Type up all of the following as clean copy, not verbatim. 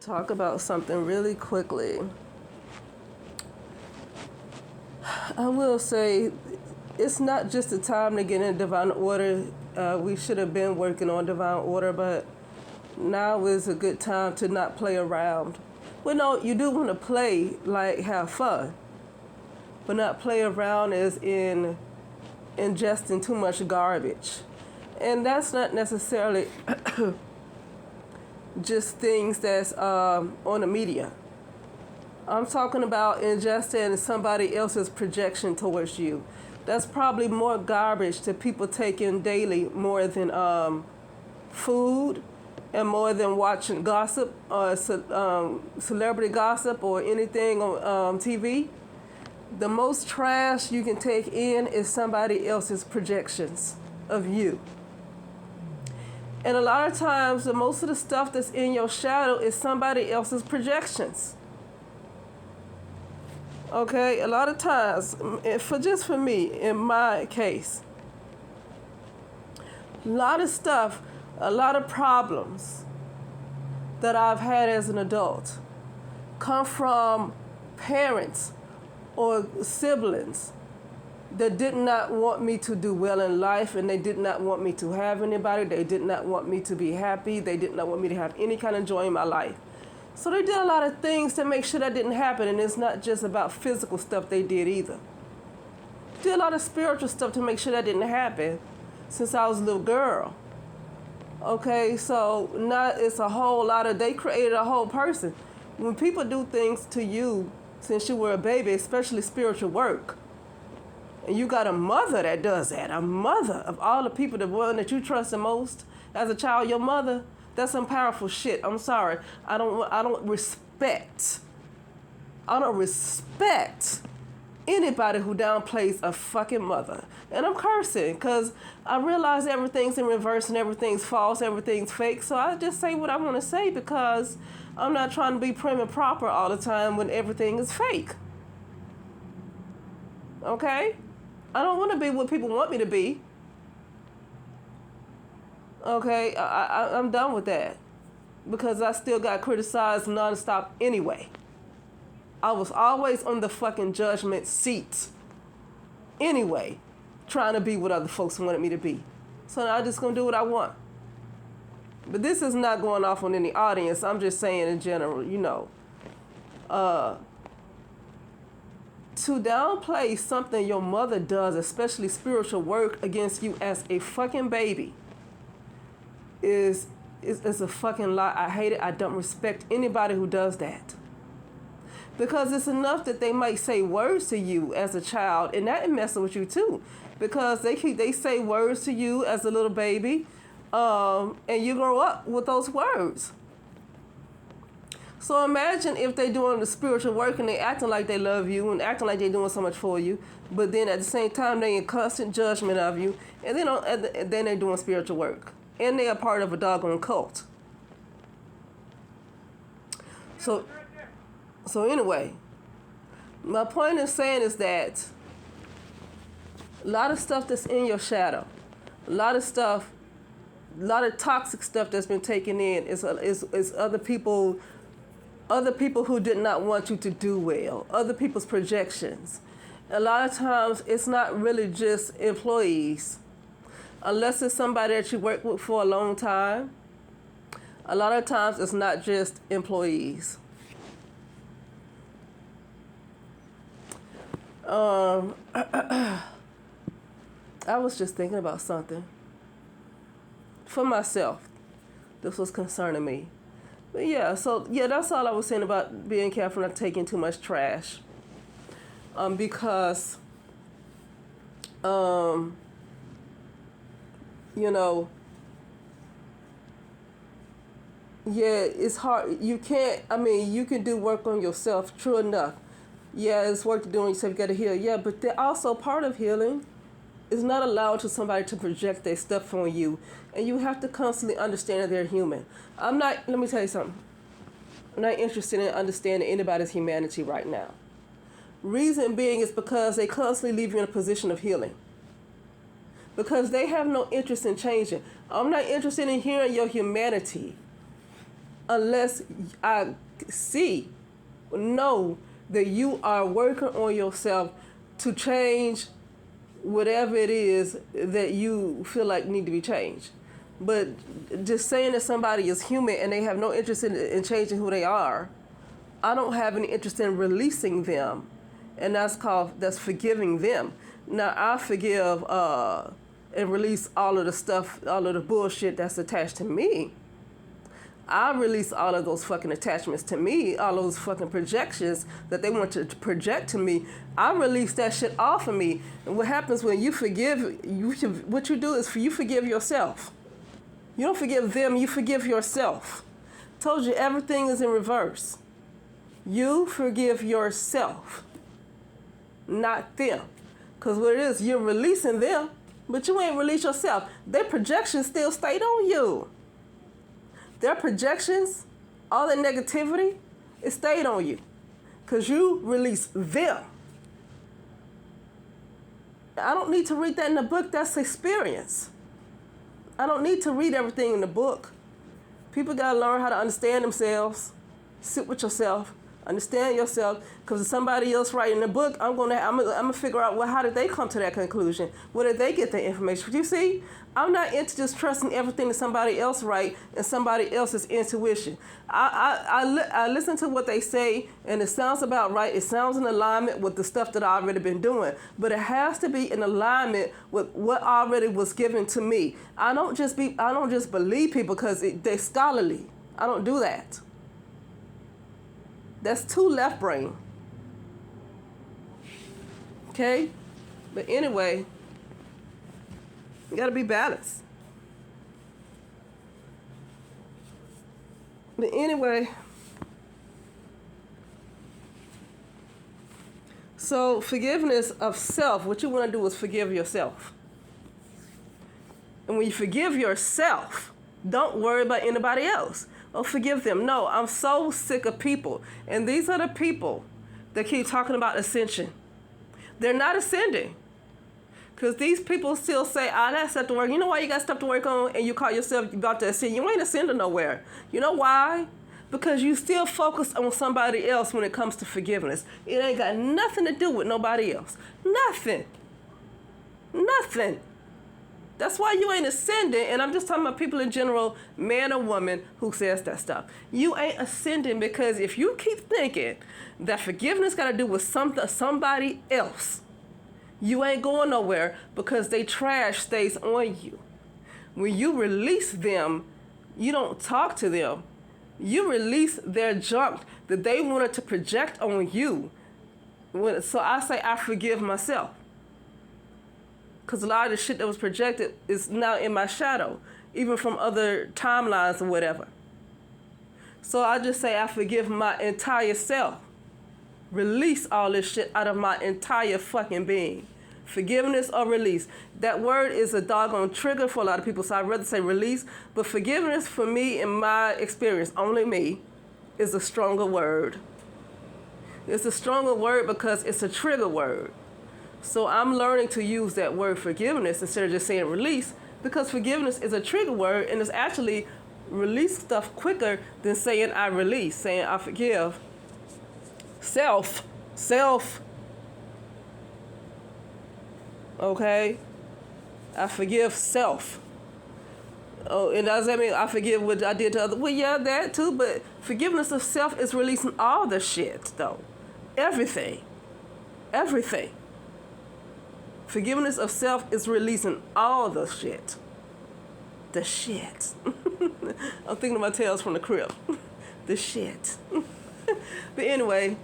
talk about something really quickly. I will say it's not just the time to get in divine order. We should have been working on divine order, but now is a good time to not play around. Well, no, you do want to play, like have fun, but not play around as in ingesting too much garbage. And that's not necessarily just things that's on the media. I'm talking about ingesting somebody else's projection towards you. That's probably more garbage that people take in daily, more than food and more than watching gossip or celebrity gossip or anything on TV. The most trash you can take in is somebody else's projections of you. And a lot of times, most of the stuff that's in your shadow is somebody else's projections. Okay, a lot of times, for me, in my case, a lot of stuff, a lot of problems that I've had as an adult come from parents or siblings that did not want me to do well in life, and they did not want me to have anybody. They did not want me to be happy. They did not want me to have any kind of joy in my life. So they did a lot of things to make sure that didn't happen, and it's not just about physical stuff they did either. Did a lot of spiritual stuff to make sure that didn't happen since I was a little girl. Okay, so now it's a whole lot of, they created a whole person. When people do things to you since you were a baby, especially spiritual work, and you got a mother that does that, a mother of all the people, the one that you trust the most as a child, your mother, that's some powerful shit. I'm sorry. I don't respect anybody who downplays a fucking mother. And I'm cursing because I realize everything's in reverse and everything's false, everything's fake. So I just say what I want to say because I'm not trying to be prim and proper all the time when everything is fake. Okay? I don't want to be what people want me to be. Okay? I'm done with that. Because I still got criticized nonstop anyway. I was always on the fucking judgment seat. Anyway, trying to be what other folks wanted me to be. So now I'm just going to do what I want. But this is not going off on any audience. I'm just saying in general, you know. To downplay something your mother does, especially spiritual work against you as a fucking baby, is a fucking lie. I hate it. I don't respect anybody who does that. Because it's enough that they might say words to you as a child, and that messes with you too. Because they say words to you as a little baby, and you grow up with those words. So imagine if they're doing the spiritual work and they acting like they love you and acting like they're doing so much for you, but then at the same time they in constant judgment of you, and then they're doing spiritual work, and they are part of a doggone cult. So anyway, my point in saying is that a lot of stuff that's in your shadow, a lot of toxic stuff that's been taken in is other people who did not want you to do well, other people's projections. A lot of times it's not really just employees, unless it's somebody that you work with for a long time. A lot of times it's not just employees. I was just thinking about something for myself. This was concerning me. But that's all I was saying about being careful not taking too much trash. Because, it's hard. You can do work on yourself, true enough. Yeah, it's work to do on yourself, you gotta heal. Yeah, but they're also part of healing. It's not allowed to somebody to project their stuff on you. And you have to constantly understand that they're human. Let me tell you something. I'm not interested in understanding anybody's humanity right now. Reason being is because they constantly leave you in a position of healing. Because they have no interest in changing. I'm not interested in hearing your humanity. unless I know that you are working on yourself to change whatever it is that you feel like need to be changed. But just saying that somebody is human and they have no interest in changing who they are, I don't have any interest in releasing them. And that's forgiving them. Now I forgive and release all of the stuff, all of the bullshit that's attached to me. I release all of those fucking attachments to me, all those fucking projections that they want to project to me. I release that shit off of me. And what happens when you forgive, what you do is you forgive yourself. You don't forgive them, you forgive yourself. Told you everything is in reverse. You forgive yourself, not them. Because what it is, you're releasing them, but you ain't release yourself. Their projections still stayed on you. Their projections, all the negativity, it stayed on you. Because you release them. I don't need to read that in the book. That's experience. I don't need to read everything in the book. People got to learn how to understand themselves. Sit with yourself. Understand yourself, because if somebody else writing the book, I'm gonna figure out, well, how did they come to that conclusion? Where did they get the information? You see, I'm not into just trusting everything that somebody else write and somebody else's intuition. I listen to what they say, and it sounds about right. It sounds in alignment with the stuff that I've already been doing, but it has to be in alignment with what already was given to me. I don't just believe people because they're scholarly. I don't do that. That's too left brain. Okay? But anyway, you gotta be balanced. But anyway, so forgiveness of self, what you wanna do is forgive yourself. And when you forgive yourself, don't worry about anybody else. Oh, forgive them. No, I'm so sick of people. And these are the people that keep talking about ascension. They're not ascending. Because these people still say, I got stuff to work. You know why you got stuff to work on and you call yourself about to ascend? You ain't ascending nowhere. You know why? Because you still focus on somebody else when it comes to forgiveness. It ain't got nothing to do with nobody else. Nothing. Nothing. That's why you ain't ascending, and I'm just talking about people in general, man or woman, who says that stuff. You ain't ascending because if you keep thinking that forgiveness got to do with somebody else, you ain't going nowhere because they trash stays on you. When you release them, you don't talk to them. You release their junk that they wanted to project on you. So I say I forgive myself. Because a lot of the shit that was projected is now in my shadow, even from other timelines or whatever. So I just say I forgive my entire self. Release all this shit out of my entire fucking being. Forgiveness or release. That word is a doggone trigger for a lot of people, so I'd rather say release. But forgiveness for me, in my experience, only me, is a stronger word. It's a stronger word because it's a trigger word. So I'm learning to use that word forgiveness instead of just saying release, because forgiveness is a trigger word and it's actually release stuff quicker than saying I release, saying I forgive. Self. Okay? I forgive self. Oh, and does that mean I forgive what I did to others? Well, yeah, that too, but forgiveness of self is releasing all the shit, though. Everything. Forgiveness of self is releasing all the shit. The shit. I'm thinking of my Tales from the Crypt. The shit. But anyway,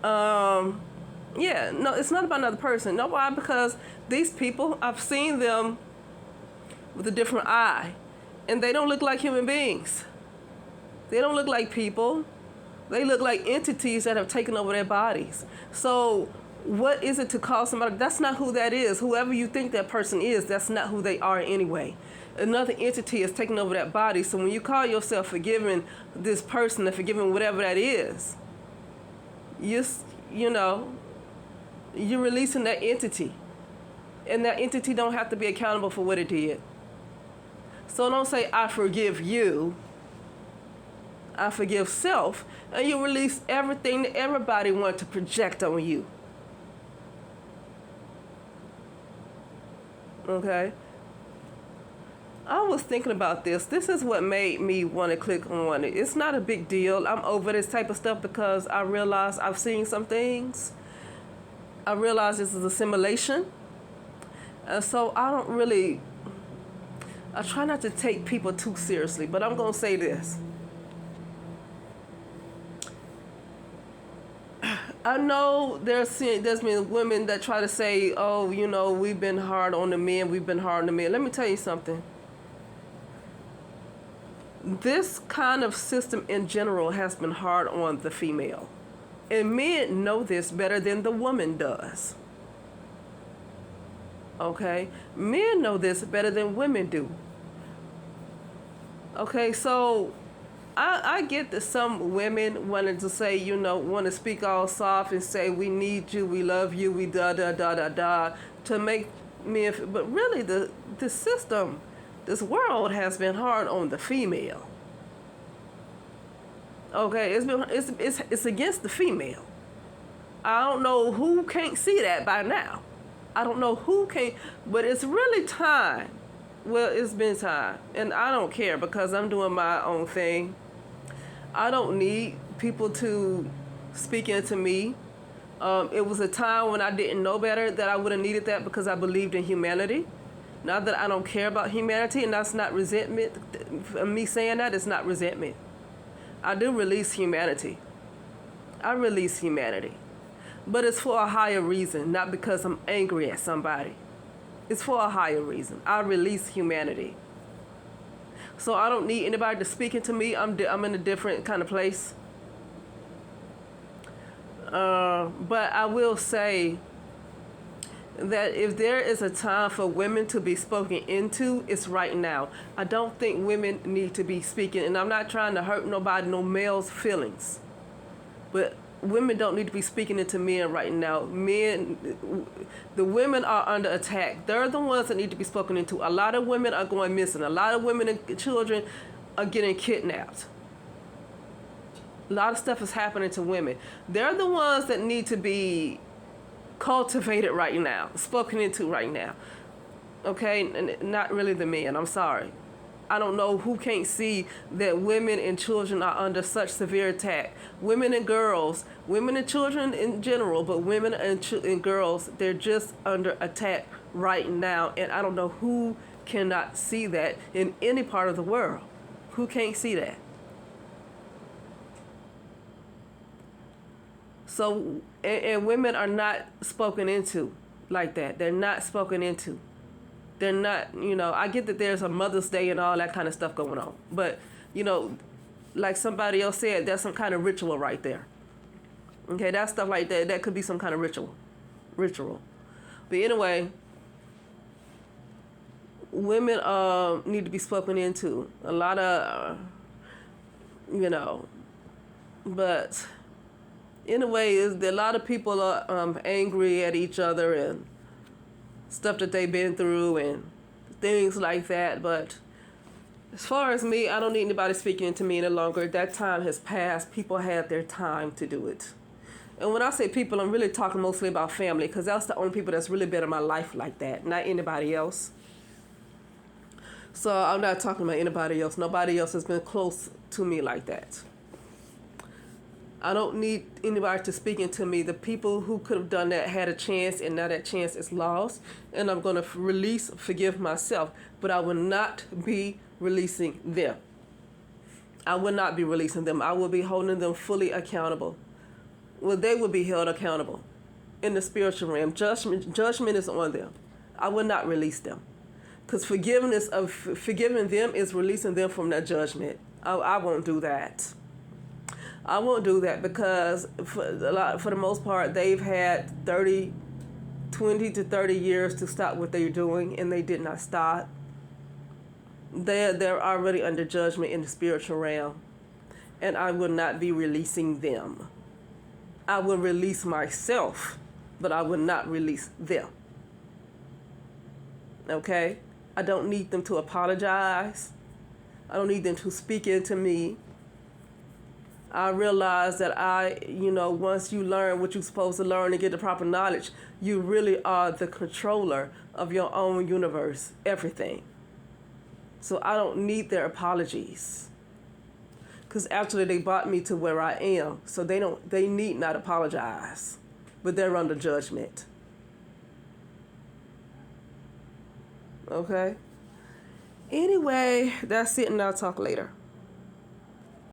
yeah, no, it's not about another person. No, why? Because these people, I've seen them with a different eye, and they don't look like human beings. They don't look like people. They look like entities that have taken over their bodies. So what is it to call somebody? That's not who that is. Whoever you think that person is, that's not who they are anyway. Another entity is taking over that body. So when you call yourself forgiving this person or forgiving whatever that is, you're releasing that entity. And that entity don't have to be accountable for what it did. So don't say, I forgive you. I forgive self. And you release everything that everybody wants to project on you. Okay? I was thinking about this. This is what made me want to click on it. It's not a big deal. I'm over this type of stuff because I realize I've seen some things. I realize this is a simulation. And so I try not to take people too seriously, but I'm going to say this. I know there's been women that try to say, oh, you know, we've been hard on the men, we've been hard on the men. Let me tell you something. This kind of system in general has been hard on the female. And men know this better than the woman does. Okay? Men know this better than women do. Okay, so I get that some women wanted to say, you know, want to speak all soft and say, we need you, we love you, we da da da da da, to make men, but really the system, this world has been hard on the female. Okay, it's against the female. I don't know who can't see that by now. I don't know who can't, but it's really time. Well, it's been time, and I don't care because I'm doing my own thing. I don't need people to speak into me. It was a time when I didn't know better that I would have needed that because I believed in humanity. Now that I don't care about humanity, and that's not resentment, me saying that is not resentment. I do release humanity. I release humanity. But it's for a higher reason, not because I'm angry at somebody. It's for a higher reason. I release humanity. So I don't need anybody to speak into me. I'm in a different kind of place. But I will say that if there is a time for women to be spoken into, it's right now. I don't think women need to be speaking, and I'm not trying to hurt nobody, no male's feelings. But women don't need to be speaking into men right now. The women are under attack. They're the ones that need to be spoken into. A lot of women are going missing. A lot of women and children are getting kidnapped. A lot of stuff is happening to women. They're the ones that need to be cultivated right now, spoken into right now. Okay, and not really the men. I'm sorry. I don't know who can't see that women and children are under such severe attack. Women and girls, women and children in general, but women and girls, they're just under attack right now. And I don't know who cannot see that in any part of the world. Who can't see that? So, and women are not spoken into like that. They're not spoken into. They're not, you know, I get that there's a Mother's Day and all that kind of stuff going on. But, you know, like somebody else said, that's some kind of ritual right there. Okay, that stuff like that, that could be some kind of ritual. But anyway, women need to be spoken into. A lot of, you know, but anyway, a lot of people are angry at each other and stuff that they've been through and things like that. But as far as me, I don't need anybody speaking into me any longer. That time has passed. People had their time to do it. And when I say people, I'm really talking mostly about family, because that's the only people that's really been in my life like that, not anybody else. So I'm not talking about anybody else. Nobody else has been close to me like that. I don't need anybody to speak into me. The people who could have done that had a chance, and now that chance is lost. And I'm going to forgive myself. But I will not be releasing them. I will not be releasing them. I will be holding them fully accountable. Well, they will be held accountable in the spiritual realm. Judgment is on them. I will not release them. Because forgiving them is releasing them from that judgment. I won't do that. I won't do that because for the most part, they've had 20 to 30 years to stop what they're doing, and they did not stop. They're already under judgment in the spiritual realm, and I will not be releasing them. I will release myself, but I will not release them. Okay? I don't need them to apologize. I don't need them to speak into me. I realize that once you learn what you're supposed to learn and get the proper knowledge, you really are the controller of your own universe, everything. So I don't need their apologies. Because actually they brought me to where I am. So they need not apologize. But they're under judgment. Okay? Anyway, that's it, and I'll talk later.